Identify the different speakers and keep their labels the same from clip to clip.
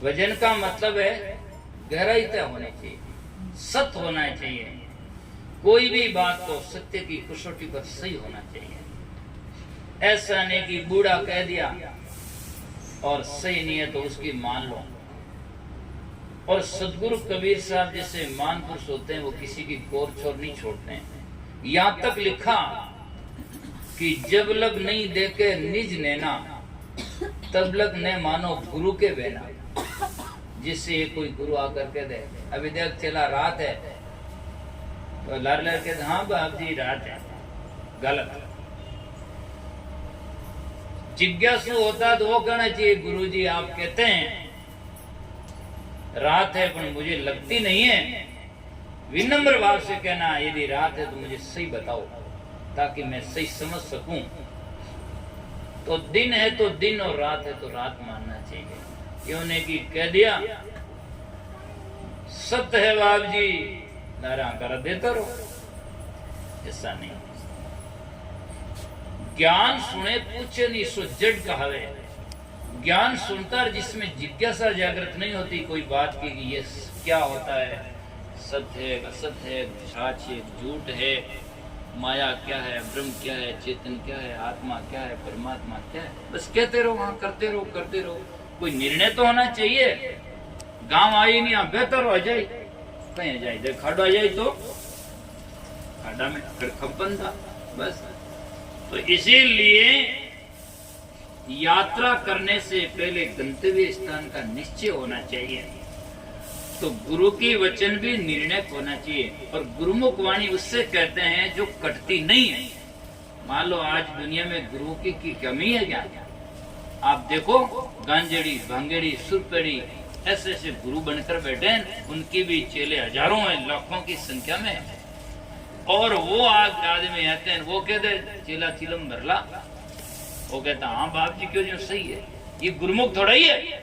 Speaker 1: वजन का मतलब है गहराई तय होनी चाहिए, सत्य होना चाहिए। कोई भी बात को सत्य की कसौटी पर सही होना चाहिए। ऐसा नहीं कि बूढ़ा कह दिया और सही नहीं है तो उसकी मान लो। और सदगुरु कबीर साहब जैसे महापुरुष होते हैं वो किसी की कोर छोर नहीं छोड़ते हैं। यहाँ तक लिखा कि जब लग नहीं देके निज नैना तब लग न मानो गुरु के बेना। जिससे कोई गुरु आकर के दे अभी देख चला रात है तो लड़ लड़ के हाँ बाप जी रात है, गलत। जिज्ञासु होता तो वो कहना चाहिए गुरु जी आप कहते हैं रात है पर मुझे लगती नहीं है। विनम्र भाव से कहना यदि रात है तो मुझे सही बताओ ताकि मैं सही समझ सकूं। तो दिन है तो दिन और रात है तो रात मानना चाहिए। क्यों ने कि कह दिया सत्य है बाप जी नारा कर देता रहो, ऐसा नहीं। ज्ञान सुने पूछे नहीं सो जड़ कहावे। ज्ञान सुनता जिसमें जिज्ञासा जागृत नहीं होती कोई बात की कि ये क्या होता है, सत्य है असत्य है, सच है झूठ है, माया क्या है, ब्रह्म क्या है, चेतन क्या है, आत्मा क्या है, परमात्मा क्या है, बस कहते रहो वहां करते रहो। कोई निर्णय तो होना चाहिए। गांव आई नहीं बेहतर हो जाए कहीं जाए इधर खाड़ा जाए तो खाड़ा में खपन था बस। तो इसीलिए यात्रा करने से पहले गंतव्य स्थान का निश्चय होना चाहिए। तो गुरु की वचन भी निर्णय होना चाहिए। और गुरुमुख वाणी उससे कहते हैं जो कटती नहीं है। मान लो आज दुनिया में गुरु की कमी है क्या? आप देखो गांजेड़ी भांगेड़ी सुरपेड़ी ऐसे ऐसे गुरु बनकर बैठे हैं, उनकी भी चेले हजारों हैं, लाखों की संख्या में। और वो आज आदमी आते हैं वो कहते चेला चिलम भरला, वो कहता हाँ बाप जी क्यों जो सही है। ये गुरुमुख थोड़ा ही है।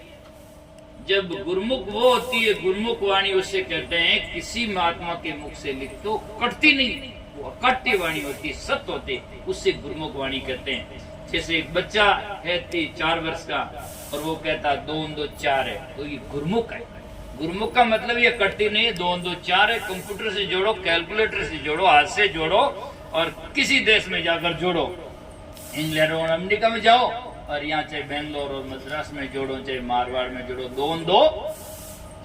Speaker 1: जब गुरुमुख वो होती है गुरुमुख वाणी उसे कहते हैं किसी महात्मा के मुख से लिख तो कटती नहीं, वो अकट्टी वाणी होती, सत्य होती, उससे गुरुमुख वाणी कहते हैं। जैसे एक बच्चा है 4 वर्ष का और वो कहता 2 2 4 है तो ये गुरुमुख है। गुरुमुख का मतलब ये कटती नहीं है, 2 2 4 है। कंप्यूटर से जोड़ो, कैलकुलेटर से जोड़ो, हाथ से जोड़ो और किसी देश में जाकर जोड़ो, इंग्लैंड और अमेरिका में जाओ और यहाँ चाहे बेंगलोर और मद्रास में जोड़ो, चाहे मारवाड़ में जोड़ो, 2 2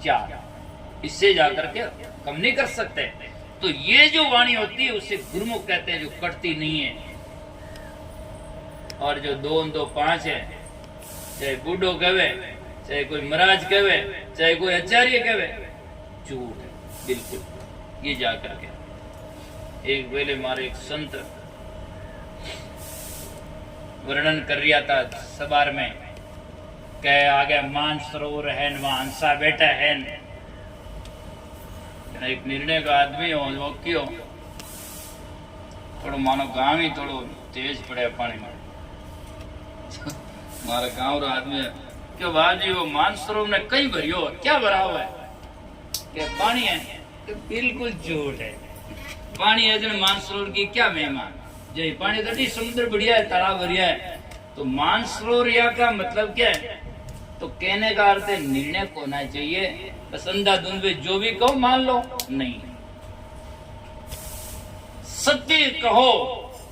Speaker 1: 4 इससे जाकर के कम नहीं कर सकते। तो ये जो वाणी होती है उसे गुरुमुख कहते हैं, जो कटती नहीं है। और जो 2 2 5 है, चाहे बूढ़ो कहे, चाहे कोई महाराज कहे, चाहे कोई आचार्य कहे, झूठ है बिल्कुल। ये जाकर के एक वेले मारे एक संत वर्णन कर रिया था सबार में, कह आगे मानसरोवर है वहां हंसा बैठा है। एक निर्णय का आदमी हो वो क्यों थोड़ा मानो गांव ही थोड़ो तेज पड़े पानी में। मारा गांव रो आदमी क्यों बाजी वो मानसरोवर ने कहीं भरियो क्या भरा हुआ है? क्या पानी है? तो बिल्कुल झूठ है। पानी है जन मानसरोवर की क्या महिमा? जय पानी तटी समुद्र बढ़िया है, तालाब बढ़िया है। तो मानसरोवर का मतलब क्या है? तो कहने का अर्थ है निर्णय होना चाहिए। बस अंधाधुंध में जो भी कहो मान लो नहीं, सत्य कहो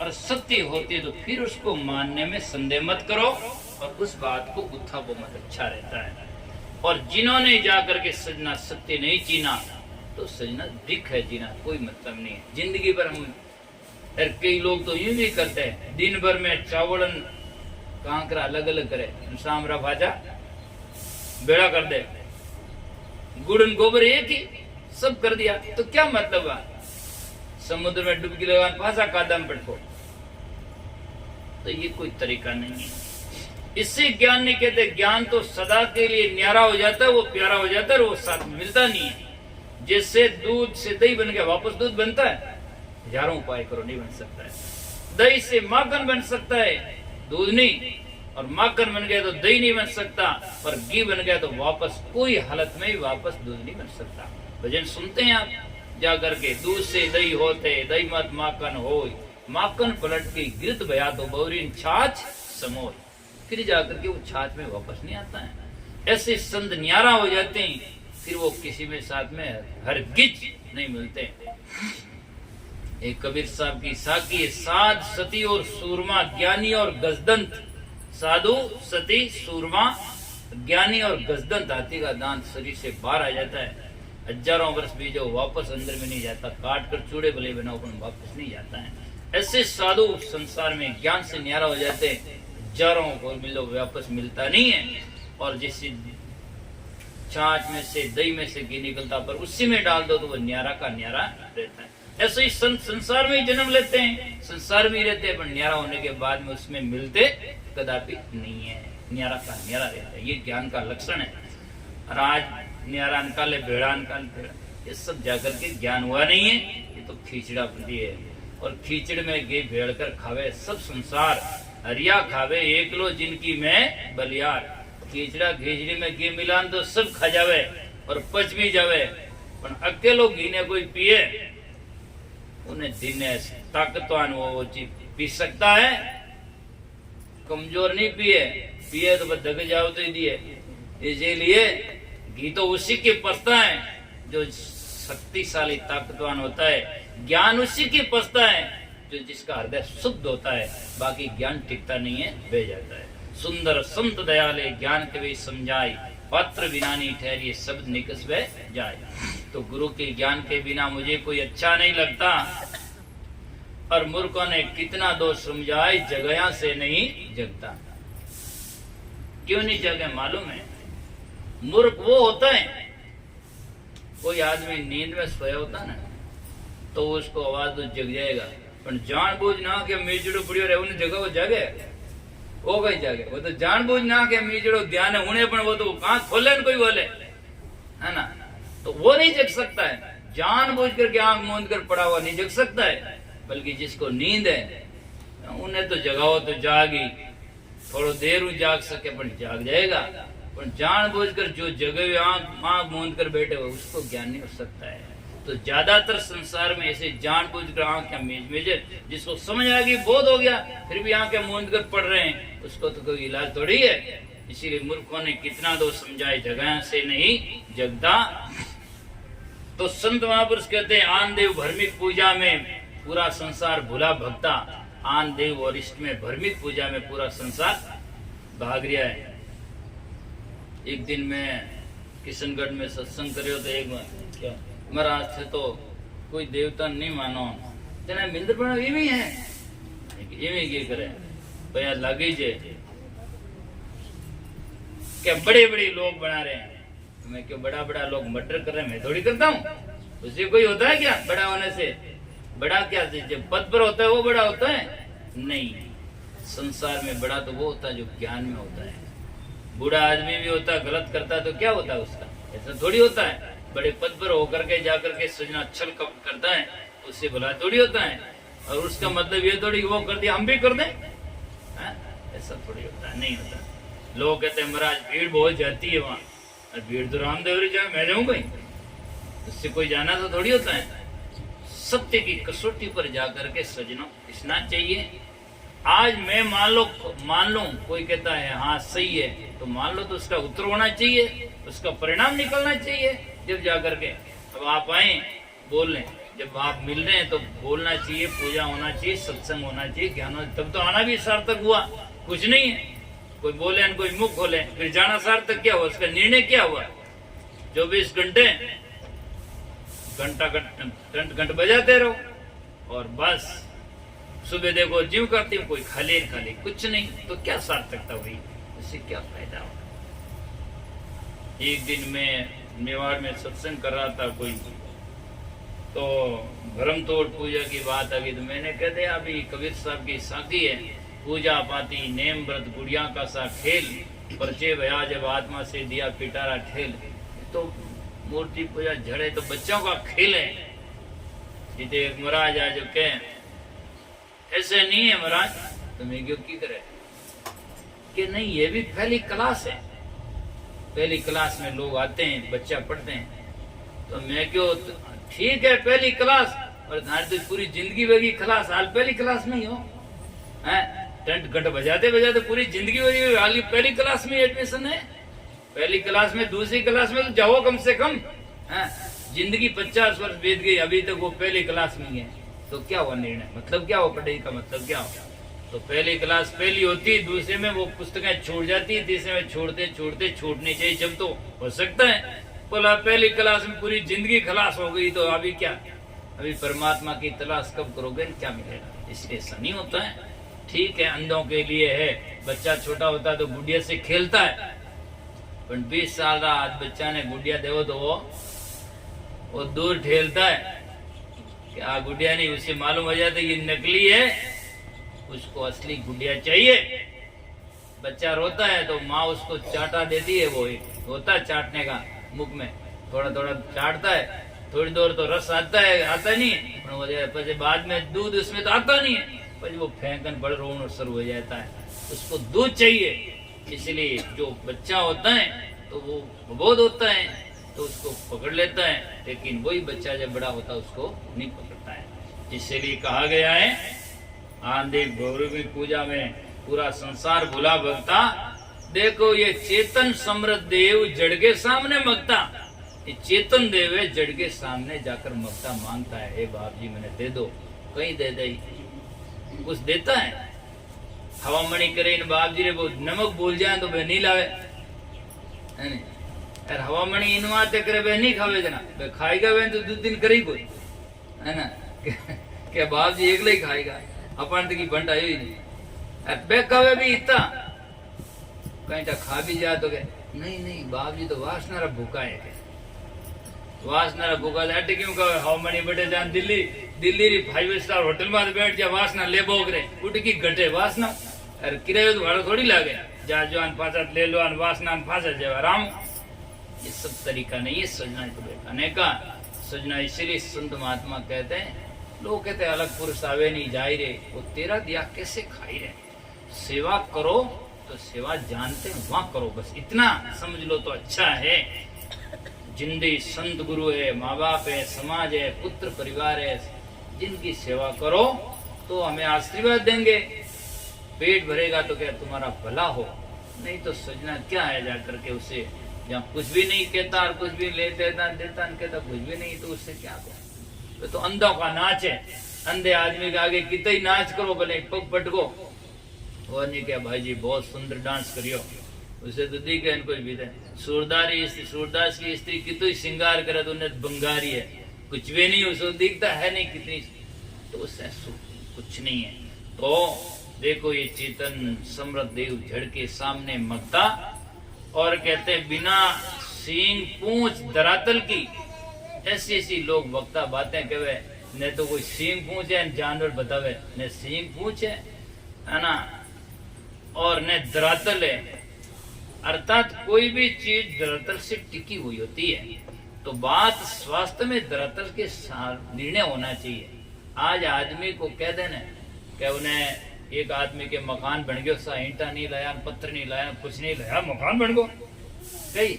Speaker 1: और सत्य होती है तो फिर उसको मानने में संदेह मत करो और उस बात को गुत्था वो मत अच्छा रहता है। और जिन्होंने जाकर के सजना सत्य नहीं चीना तो सजना दिख है, जीना कोई मतलब नहीं है। जिंदगी भर हम कई लोग तो यूं भी करते हैं, दिन भर में चावलन कांकरा अलग अलग करे, सामरा भाजा बेड़ा कर दे, गुड़न गोबर एक ही सब कर दिया तो क्या मतलब है? समुद्र में डुबकी लगान फांसा कादम पटको, तो ये कोई तरीका नहीं है। इससे ज्ञान नहीं कहते। ज्ञान तो सदा के लिए न्यारा हो जाता है, वो प्यारा हो जाता है, वो साथ मिलता नहीं है। जैसे दूध से दही बन गया वापस दूध बनता है, हजारों उपाय करो नहीं बन सकता है। दही से माखन बन सकता है, दूध नहीं। और माखन बन गया तो दही नहीं बन सकता, और घी बन गया तो वापस कोई हालत में वापस दूध नहीं बन सकता। भजन सुनते हैं आप जाकर के, दूध से दही होते दही मत माखन हो, माखन पलट के गिरत भया तो बौरीन छाछ समोर। फिर जाकर के वो छाछ में वापस नहीं आता है। ऐसे संत न्यारा हो जाते हैं, फिर वो किसी में साथ में हरगिज नहीं मिलते। एक कबीर साहब की साकी, साध सती और सूरमा, ज्ञानी और गजदंत। साधु सती सूरमा ज्ञानी और गजदंत, हाथी का दांत शरीर से बाहर आ जाता है। हजारों वर्ष भी जो वापस अंदर में नहीं जाता, काट कर चूड़े भले बनाओ पर वापस नहीं जाता है। ऐसे साधु संसार में ज्ञान से न्यारा हो जाते हैं, हजारों को मिलो वापस मिलता नहीं है। और जिस छाछ में से दही में से घी निकलता पर उसी में डाल दो तो वो न्यारा का न्यारा रहता है। ऐसे ही संसार में ही जन्म लेते हैं, संसार में ही रहते हैं, पर न्यारा होने के बाद में उसमें मिलते कदापि नहीं है। न्यारा का न्यारा रहता है, ये ज्ञान का लक्षण है। और आज न्यारा निकाले भेड़ा निकाल भेड़ा, ये सब जाकर के ज्ञान हुआ नहीं है, ये तो खींचड़ा बुद्धि है। और खींचड़ में घी भेड़ कर खावे सब संसार, हरिया खावे एक लो जिनकी मैं बलियार। खींचड़ा खींचड़ी में घी मिलान तो सब खा जावे और पच भी जावे, पर अकेलो घी ने कोई पिए उन्हें दिन ताकतवान वो चीज पी सकता है, कमजोर नहीं पिए तो बस दग जाओ तो ही दिए। इसीलिए घी तो उसी के पसता है जो शक्तिशाली ताकतवान होता है, ज्ञान उसी के पसता है जो जिसका हृदय शुद्ध होता है। बाकी ज्ञान टिकता नहीं है, बह जाता है। सुंदर संत दयाले ज्ञान कभी समझाई, पात्र बिना नहीं ठहरिए शब्द निकस बह जाए। तो गुरु के ज्ञान के बिना मुझे कोई अच्छा नहीं लगता। और मूर्खों ने कितना दोष समझाए, जगया से नहीं जगता। क्यों नहीं जगे मालूम है? मूर्ख वो होता है, कोई आदमी नींद में सोया होता ना तो उसको आवाज तो जग जाएगा, पर जानबूझ ना के मीचड़ो पड़ियो रहे उन्हें जगह वो जागे, वो कहीं जागे। वो तो जानबूझ ना के मीचड़ो ध्यान है उन्हें, पर वो तो आंख खोले न कोई बोले, है ना, तो वो नहीं जग सकता है। जानबूझ करके आंख मूंद कर पड़ा हुआ नहीं जग सकता है। बल्कि जिसको नींद है उन्हें तो जगाओ तो जागी, थोड़ा देर जाग सके पर जाग जाएगा। पर जानबूझकर जो जगे हुए आंख मूंद कर बैठे हुए उसको ज्ञान नहीं हो सकता है। तो ज्यादातर संसार में ऐसे जानबूझकर आंखें मीज जिसको समझ आ गई, बोध हो गया, फिर भी आंखें मूंद कर पढ़ रहे हैं, उसको तो कोई इलाज थोड़ी है। इसीलिए मूर्खों ने कितना दो समझाए, जगह से नहीं जगदा। तो संत महापुरुष कहते हैं, आन देव भर्मिक पूजा में पूरा संसार भूला भक्ता। आन देव और इष्ट में भर्मिक पूजा में पूरा संसार भाग रहा है। एक दिन मैं किशनगढ़ में सत्संग करे तो एक क्या महाराज थे तो कोई देवता नहीं मानो तेना मिंदर पण एवी है एवी के करे भैया लगी जे क्या बड़े बड़े लोग बना रहे हैं। मैं क्यों बड़ा बड़ा लोग मर्डर कर रहे हैं, मैं थोड़ी करता हूँ। उससे कोई होता है क्या बड़ा होने से? बड़ा क्या जब पद पर होता है वो बड़ा होता है? नहीं, संसार में बड़ा तो वो होता है जो ज्ञान में होता है। बूढ़ा आदमी भी होता है, गलत करता है तो क्या होता है उसका? ऐसा थोड़ी होता है। बड़े पद पर होकर के जाकर के सजना छल कपट करता है उससे भला थोड़ी होता है। और उसका मतलब ये थोड़ी वो कर दिया हम भी कर दें, ऐसा थोड़ी होता है, नहीं होता। लोग कहते हैं महाराज भीड़ बहुत जाती है वहाँ, और भीड़ तो रामदेव जाए मैं जाऊँ कहीं, उससे कोई जाना तो थोड़ी होता है। सत्य की कसौटी पर जाकर के सजनों स्नान चाहिए। आज मैं मान लो कोई कहता है हाँ सही है तो मान लो, तो उसका उत्तर होना चाहिए, उसका परिणाम निकलना चाहिए। जब जाकर के अब आप आए बोल लें, जब आप मिल रहे हैं तो बोलना चाहिए, पूजा होना चाहिए, सत्संग होना चाहिए, ज्ञान होना, तब तो आना भी सार्थक हुआ। कुछ नहीं है, कोई बोले न कोई मुख खोले, फिर जाना सार्थक क्या हुआ? उसका निर्णय क्या हुआ? 24 घंटे घंटा बजाते रहो और बस सुबह देखो जीव करती हूँ, कोई खाली खाली कुछ नहीं, तो क्या सार्थकता हुई? इससे क्या फायदा हुआ? एक दिन मैं मेवाड़ में सत्संग कर रहा था कोई, तो भरम तोड़ पूजा की बात आ गई, तो मैंने कह दिया अभी कबीर साहब की साथी है, पूजा पाती नेम व्रत गुड़िया का सा खेल, परिचय भया जब आत्मा से दिया पिटारा ठेल। तो मूर्ति पूजा झड़े तो बच्चों का खेल है। जिते महाराज आज कह ऐसे नहीं है महाराज, तुम्हें क्यों की करे कि नहीं, ये भी पहली क्लास है। पहली क्लास में लोग आते हैं, बच्चा पढ़ते हैं, तो मैं क्यों, ठीक है पहली क्लास, और तो पूरी जिंदगी वेगी क्लास, हाल पहली क्लास नहीं हो है। टेंट घट बजाते बजाते पूरी जिंदगी हो रही है। पहली क्लास में एडमिशन है, पहली क्लास में, दूसरी क्लास में तो जाओ कम से कम। हाँ, जिंदगी 50 वर्ष बीत गई, अभी तक वो पहली क्लास में है, तो क्या हुआ निर्णय? मतलब क्या हो पढ़ाई का? मतलब क्या हो? तो पहली क्लास पहली होती, दूसरे में वो पुस्तकें छूट जाती, तीसरे में छोड़ते छोड़ते छूटनी चाहिए जब तो हो सकता है। बोला पहली क्लास में पूरी जिंदगी खलास हो गई, तो अभी क्या? अभी परमात्मा की तलाश कब करोगे, क्या मिलेगा? इसलिए ऐसा नहीं होता है। ठीक है, अंधों के लिए है, बच्चा छोटा होता है तो गुड़िया से खेलता है, पर 20 साल का आज बच्चा ने गुड़िया देवो तो वो दूर ठेलता है कि आ गुड़िया नहीं, उसे मालूम हो जाता है ये नकली है, उसको असली गुड़िया चाहिए। बच्चा रोता है तो माँ उसको चाटा देती है, वो एक होता है चाटने का, मुख में थोड़ा थोड़ा चाटता है, थोड़ी देर तो रस आता है, आता नहीं, पर बाद में दूध उसमें तो आता नहीं है, पर वो फेंकन बड़ रोना शुरू हो जाता है, उसको दूध चाहिए। इसलिए जो बच्चा होता है तो वो प्रबोध होता है तो उसको पकड़ लेता है, लेकिन वही बच्चा जब बड़ा होता है उसको नहीं पकड़ता है। इसलिए कहा गया है, आंधी गौरवी पूजा में पूरा संसार भुला भगता, देखो ये चेतन समृद्ध देव जड़ के सामने मगता। ये चेतन देव है, जड़ के सामने जाकर मगता मांगता है, हे बाप जी मैंने दे दो, कहीं दे दे, कुछ देता है। हवा मणि करे इन बाप जी रे वो नमक भूल जाए तो वह नहीं लावे, है नहीं? यार हवा मणि इन आते करे वह नहीं खावे जना, वह खाएगा वह तो 2 दिन करे कोई, है ना? क्या बाप जी एक ही खाएगा, अपन की बंट आयो ही नहीं। बे खावे भी इतना कहीं खा भी जा तो क्या? नहीं बाप जी तो वासना रा भूखा है, वासना रा भूखा है। अटे क्यों कहे हवा मणि बटे जान दिल्ली री 5 स्टार होटल में बैठ जा, वासना ले बोगरे उठ की घटे वासना, अरे किरायो तो भाड़ो थोड़ी लागे, जा जवान पाचा ले लो वासना फांसा जाए आराम। ये सब तरीका नहीं है सजना को बैठाने का। सजना इसलिए संत महात्मा कहते हैं, लोग कहते हैं अलग पुरुष आवे नहीं जाए रे, वो तेरा दिया कैसे खाई रे। सेवा करो तो सेवा जानते वहां करो, बस इतना समझ लो तो अच्छा है। जिंदगी संत गुरु है, माँ बाप है, समाज है, पुत्र परिवार है, जिनकी सेवा करो तो हमें आशीर्वाद देंगे, पेट भरेगा तो क्या तुम्हारा भला हो, नहीं तो सजना क्या है जाकर के उसे जहाँ कुछ भी नहीं कहता और कुछ भी ले देता देता कहता कुछ भी नहीं, तो उससे क्या करो? तो अंधों का नाच है, अंधे आदमी के आगे कितना ही नाच करो, भले पग पटको, वो नहीं क्या भाई जी बहुत सुंदर डांस करियो, उसे तो दिखे कुछ भी दे। सूरदास की स्त्री कितना ही श्रृंगार करे तो उन्हें बंगारी है, कुछ भी नहीं उसको दिखता है नहीं कितनी, तो उससे कुछ नहीं है। तो देखो ये चेतन समृद्ध देव जड़ के सामने मगता, और कहते हैं बिना सींग पूंछ धरातल की, ऐसी ऐसी लोग वक्ता बातें कहे, न तो कोई सींग पूंछ है जानवर बतावे, न सींग पूंछ है ना, और न धरातल है, अर्थात कोई भी चीज धरातल से टिकी हुई होती है। तो बात स्वास्थ्य में धरातल के निर्णय होना चाहिए। आज आदमी को कह देना कि उन्हें एक आदमी के मकान बन गयो, सा ईंटा नहीं लाया, पत्थर नहीं लाया, कुछ नहीं लाया, मकान बन गयो, कही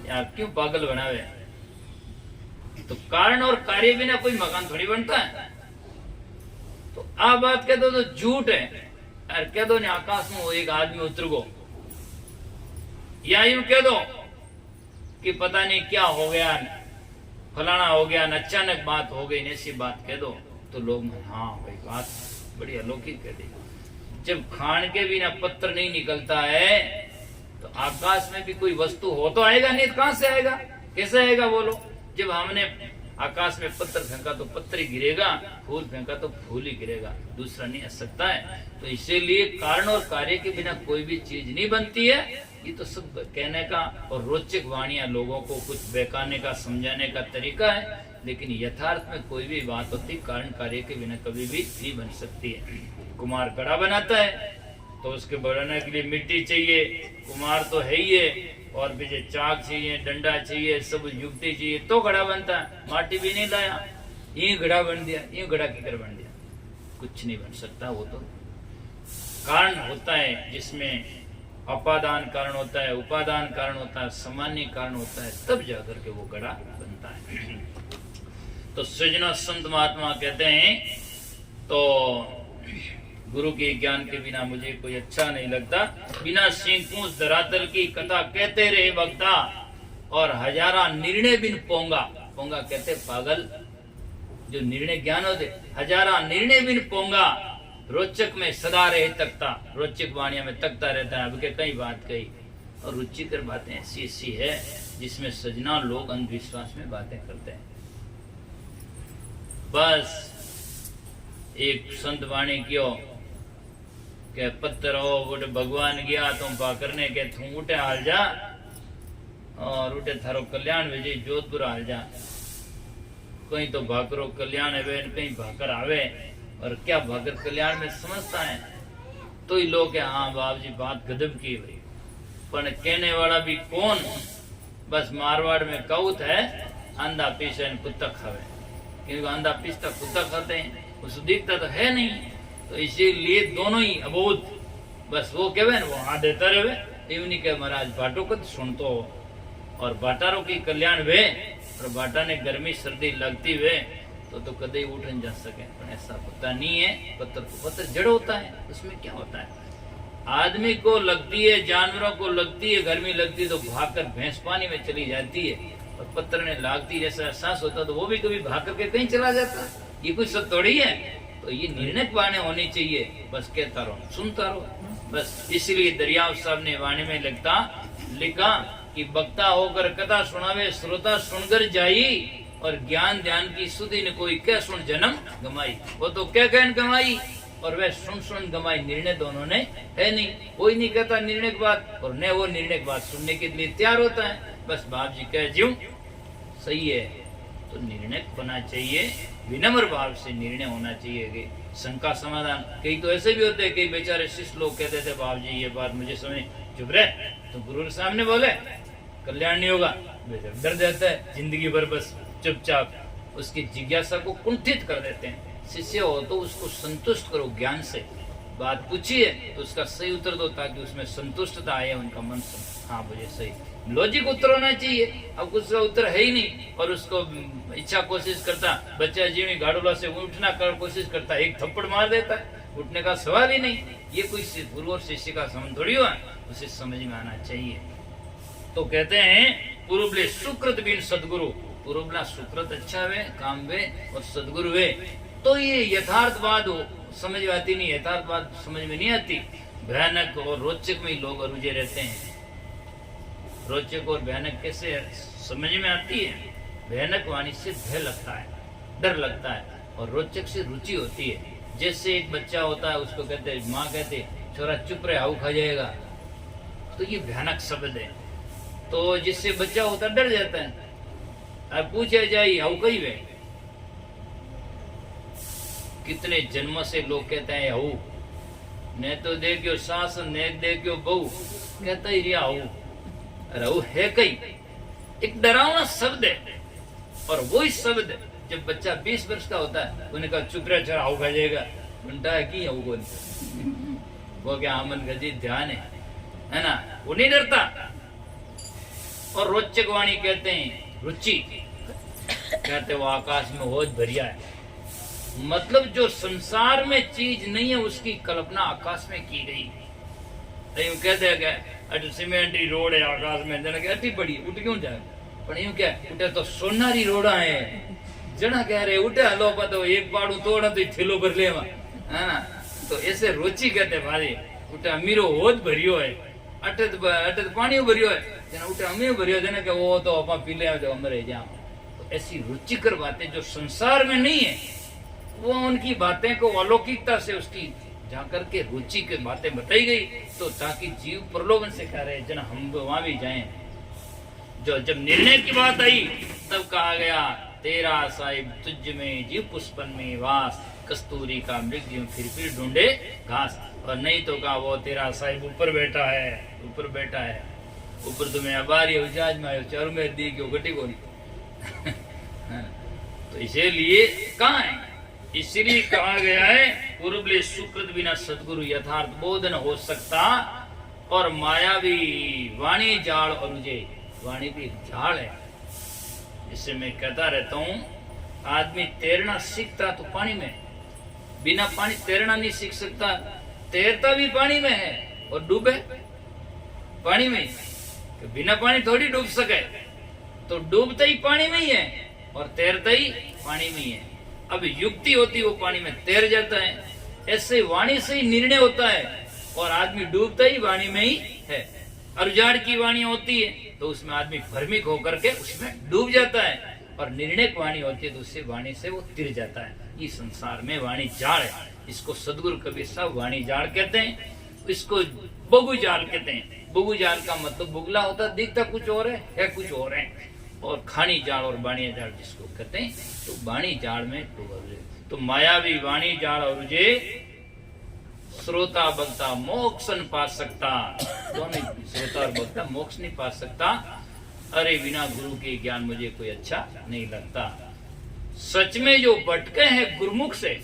Speaker 1: यार क्यों पागल बनावे? तो कारण और कार्य बिना कोई मकान थोड़ी बनता है। तो आप बात कह दो तो झूठ है यार, कह दो नहीं आकाश में वो एक आदमी उतर गो, या यूं कह दो कि पता नहीं क्या हो गया, फलाना हो गया, अचानक बात हो गई, ऐसी बात कह दो तो लोग हाँ भाई बात बड़ी अलौकिक कह दी। जब खान के बिना पत्थर नहीं निकलता है तो आकाश में भी कोई वस्तु हो तो आएगा, नहीं तो कहां से आएगा, कैसे आएगा बोलो? जब हमने आकाश में पत्थर फेंका तो पत्थर ही गिरेगा, फूल फेंका तो फूल ही गिरेगा, दूसरा नहीं आ सकता है। तो इसीलिए कारण और कार्य के बिना कोई भी चीज नहीं बनती है। ये तो सब कहने का और रोचक वाणियां लोगों को कुछ बहकाने का समझाने का तरीका है, लेकिन यथार्थ में कोई भी बात होती कारण कार्य के बिना कभी भी नहीं बन सकती है। कुम्हार कड़ा बनाता है तो उसके बनाने के लिए मिट्टी चाहिए, कुम्हार तो है ही है, और पीछे चाक चाहिए, डंडा चाहिए, सब युक्ति चाहिए तो घड़ा बनता है। माटी भी नहीं लाया, ये घड़ा बन दिया, ये घड़ा किधर बन दिया, कुछ नहीं बन सकता। वो तो कारण होता है जिसमें अपादान कारण होता है, उपादान कारण होता है, सामान्य कारण होता है, तब जाकर के वो घड़ा बनता है। तो सृजना संत महात्मा कहते हैं तो गुरु के ज्ञान के बिना मुझे कोई अच्छा नहीं लगता। बिना सींग पूंछ धरातल की कथा कहते रहे वक्ता, और हजारा निर्णय बिन पोंगा। पोंगा कहते पागल, जो निर्णय ज्ञान होते। हजारा निर्णय बिन पोंगा, रोचक में सदा रहे तकता। रोचक वाणिया में तकता रहता है। अब के कई बात कही, और रुचिकर बातें ऐसी ऐसी है जिसमें सजना लोग अंधविश्वास में बातें करते हैं। बस एक संत वाणी क्यों के पत्थर हो उठे भगवान गया तुम पा करने के तू उठे हाल जा, और उठे थारो कल्याण विजय जोधपुर हाल जा। कहीं तो भाकरो कल्याण है, कहीं भाकर आवे, और क्या भाकर कल्याण में समझता है। तो ही लोग हाँ बाप जी बात गजब की भाई, पर कहने वाला भी कौन। बस मारवाड़ में कौत है, अंधा पीसे कुत्ता खावे, क्योंकि अंधा पीसता कुत्ता खाते हैं, उस दिखता तो है नहीं। तो इसीलिए दोनों ही अबोध, बस वो कहे वो हाँ देता रहे। इवनी के महाराज बाटो को सुनतो, और बाटारों की कल्याण वे, और बाटा ने गर्मी सर्दी लगती वे तो कदे उठ नहीं जा सके। पर ऐसा होता नहीं है। पत्थर जड़ होता है, उसमें क्या होता है। आदमी को लगती है, जानवरों को लगती है, गर्मी लगती है तो भागकर भैंस पानी में चली जाती है, और पत्थर ने लागती जैसा एहसास होता तो वो भी कभी भाग करके कहीं चला जाता। ये कुछ सब थोड़ी है। तो ये निर्णय वाणी होनी चाहिए। बस कहता रहो, सुनता रहो। बस इसलिए दरियाव साहब ने वाणी में लिखा कि वक्ता होकर कथा सुनावे, श्रोता सुनकर जाई, और ज्ञान ध्यान की सुधि ने कोई क्या सुन जन्म गमाई। वो तो क्या कहन गमाई, और वह सुन गमाई। निर्णय दोनों ने है नहीं। कोई नहीं कहता निर्णय की बात, और न वो निर्णय की बात सुनने के लिए तैयार होता है। बस बाप जी कह ज्यूं सही है, तो निर्णय होना चाहिए, विनम्र भाव से निर्णय होना चाहिए कि शंका समाधान। कई तो ऐसे भी होते हैं, कई बेचारे शिष्य लोग कहते थे बाप जी ये बात मुझे समझ, चुप रहे, तो गुरु के सामने बोले कल्याण नहीं होगा, डर जाता है जिंदगी भर। बस चुपचाप उसकी जिज्ञासा को कुंठित कर देते हैं। शिष्य हो तो उसको संतुष्ट करो, ज्ञान से बात पूछिए तो उसका सही उत्तर दो, ताकि उसमें संतुष्टता आए, उनका मन हाँ मुझे सही लॉजिक उत्तर होना चाहिए। अब उसका उत्तर है ही नहीं, और उसको इच्छा कोशिश करता, बच्चा जीवी गाड़ोला से उठना कर कोशिश करता, एक थप्पड़ मार देता है, उठने का सवाल ही नहीं। ये कोई गुरु और शिष्य का संबंध थोड़ी हुआ, उसे समझ में आना चाहिए। तो कहते हैं पूर्वले सुकृत बिन सदगुरु, पूर्वला सुकृत अच्छा वे, काम वे, और सदगुरु वे। तो ये यथार्थवाद हो समझ में आती नहीं, यथार्थवाद समझ में नहीं आती। भयानक और रोचक में ही लोग रुझे रहते हैं। रोचक और भयानक कैसे समझ में आती है। भयानक वाणी से भय लगता है, डर लगता है, और रोचक से रुचि होती है। जैसे एक बच्चा होता है, उसको कहते हैं, माँ कहते छोरा चुप रहे हाउ खा जाएगा, तो ये भयानक शब्द है। तो जिससे बच्चा होता डर जाता है। अब पूछा जाए हाउ कही वे, कितने जन्मों से लोग कहते हैं हाउ, ने तो देखियो सास ने देखियो बहू, कहता ही रिया हाउ, अरे वो है कई, एक डरावना शब्द है। और वही शब्द जब बच्चा 20 वर्ष का होता है, उन्हें कहा चुप रहे चढ़ा हाउ खा जाएगा, उल्टा है की हाउ कौन, वो क्या आमन गजी ध्यान है ना, वो नहीं डरता। और रोचक वाणी कहते हैं रुचि, कहते वो आकाश में होज भरिया है, मतलब जो संसार में चीज नहीं है उसकी कल्पना आकाश में की गई। यूं कहते हैं क्या अट सीमेंटी रोड है आकाश में, जना क्या अति बड़ी उठ क्यों जाए, पर यूं क्या उठे तो सोनारी रोडा है, जना कह रहे उठे हलो पतो एक बाड़ू तोड़ा तो थेलो भर ले है ना। तो ऐसे रुचि कहते भाई उठे अमीरो होज भरियो है, अटे पानी भरियो है, जना उठे अमीर भरियो, जना के वो तो अपा पी ले जो अमरे जा। तो ऐसी रुचिकर बातें जो संसार में नहीं है, वो उनकी बातें को अलौकिकता से उसकी जाकर के रुचि की बातें बताई गई, तो ताकि जीव प्रलोभन से कह रहे जन हम वहां भी जाएं। जो जब निर्णय की बात आई तब कहा गया तेरा साहिब तुझ में जीव पुष्पन में वास, कस्तूरी का मृग फिर ढूंढे घास। और नहीं तो कहा वो तेरा साहिब ऊपर बैठा है, ऊपर बैठा है, ऊपर तुम्हें अबारी उजाज में आयो चारू में दी क्यों गटी को तो इसीलिए कहा है, इसलिए कहा गया है पूर्वले सुकृत बिना सदगुरु यथार्थ बोध न हो सकता। और मायावी वाणी जाल और मुझे वाणी भी जाल है, जिससे मैं कहता रहता हूं आदमी तैरना सीखता तो पानी में, बिना पानी तैरना नहीं सीख सकता, तैरता भी पानी में है और डूबे पानी में ही। तो बिना पानी थोड़ी डूब सके, तो डूबता ही पानी में ही है और तैरता ही पानी में ही है। अब युक्ति होती वो पानी में तैर जाता है, ऐसे वाणी से ही निर्णय होता है और आदमी डूबता ही वाणी में ही है। अर्जाड़ की वाणी होती है तो उसमें आदमी भ्रमिक होकर के उसमें डूब जाता है, और निर्णय वाणी होती है तो उससे वाणी से वो तिर जाता है। इस संसार में वाणी जाड़ है, इसको सदगुरु कबीर साहब वाणी जाड़ कहते हैं, इसको बगु जाल कहते हैं। बगु जाल का मतलब बुगला होता है, दिखता कुछ और है कुछ और है। और खानी जाल और बाणिया जाल जिसको कहते हैं, तो बाणी जाल में तो मायावी वाणी जाल और जे श्रोता बक्ता मोक्ष न पा सकता, दोनों श्रोता और बक्ता मोक्ष नहीं पा सकता। अरे बिना गुरु के ज्ञान मुझे कोई अच्छा नहीं लगता। सच में जो भटके हैं गुरुमुख से,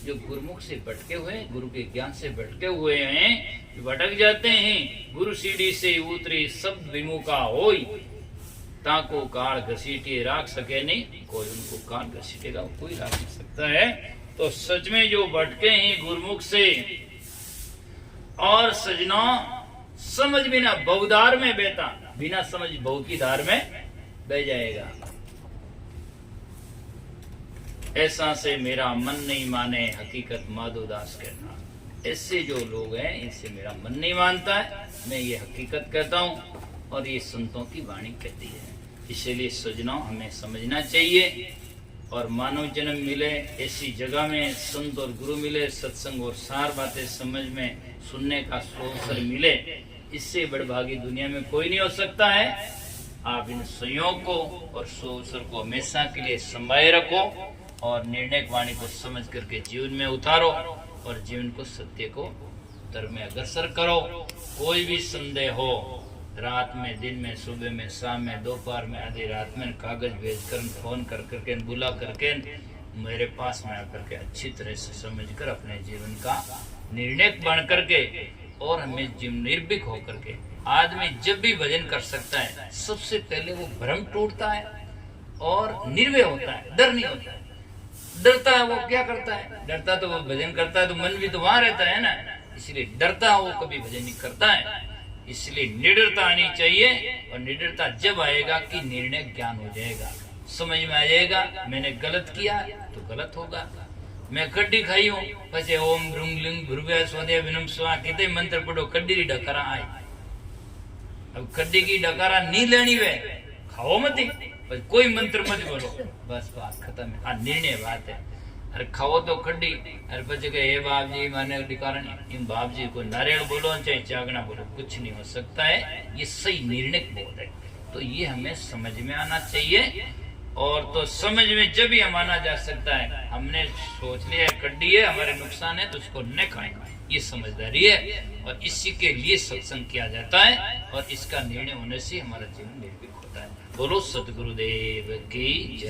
Speaker 1: जो गुरुमुख से भटके हुए हैं, गुरु के ज्ञान से भटके हुए हैं, भटक जाते हैं। गुरु सीढ़ी से उतरे शब्द विमुखा होई, ताको काल घसीटे राख सके नहीं कोई, उनको काल घसीटेगा कोई राख नहीं सकता है। तो सच में जो भटके हैं गुरुमुख से, और सजना समझ बिना बहुधार में बहता, बिना समझ बहु की धार में बह जाएगा। ऐसा से मेरा मन नहीं माने, हकीकत माधोदास कहता। ऐसे जो लोग हैं इनसे मेरा मन नहीं मानता है, मैं ये हकीकत कहता हूँ और ये संतों की वाणी कहती है। इसलिए सजनों हमें समझना चाहिए, और मानव जन्म मिले ऐसी जगह में, संत और गुरु मिले, सत्संग और सार बातें समझ में सुनने का अवसर मिले, इससे बड़भागी दुनिया में कोई नहीं हो सकता है। आप इन संयोग को और अवसर को हमेशा के लिए संभाले रखो और निर्णय वाणी को समझ करके जीवन में उतारो और जीवन को सत्य को तरफ में अग्रसर करो। कोई भी संदेह हो, रात में, दिन में, सुबह में, शाम में, दोपहर में, आधी रात में कागज भेजकर, फोन कर करके, बुला करके मेरे पास में आकर के अच्छी तरह से समझकर अपने जीवन का निर्णय बन करके, और हमें जीवन निर्भीक होकर के आदमी जब भी भजन कर सकता है, सबसे पहले वो भ्रम टूटता है और निर्भय होता है, डर नहीं होता है। डरता है वो क्या करता है, डरता तो वो भजन करता है तो मन भी तो वहां रहता है ना, इसलिए डरता वो कभी भजन नहीं करता है। इसलिए निडरता आनी चाहिए, और निडरता जब आएगा कि निर्णय ज्ञान हो जाएगा, समझ में आ जाएगा मैंने गलत किया तो गलत होगा। मैं कड्डी खाई हूँ, पचे ओम भ्रुंग लिंग भ्रुव्या स्वदे विनम स्वा किते मंत्र पढ़ो, कड्डी की डकारा आई। अब कड्डी की डकारा नहीं लेनी वे, खाओ मत, कोई मंत्र मत बोलो, बस बात खत्म है। हाँ निर्णय बात है। अरे खाओ तो कड्डी, अरे पचे के हे बाप जी माने कारण इन बाप जी को नारियल बोलो चाहे चागना बोलो, कुछ नहीं हो सकता है। ये सही निर्णय बोध है, तो ये हमें समझ में आना चाहिए। और तो समझ में जब ही माना जा सकता है, हमने सोच लिया कड्डी है हमारे नुकसान है तो उसको न खाएं, ये समझदारी है। और इसी के लिए सत्संग किया जाता है, और इसका निर्णय होने से हमारा जीवन निर्भीक होता है। बोलो सतगुरुदेव की जय।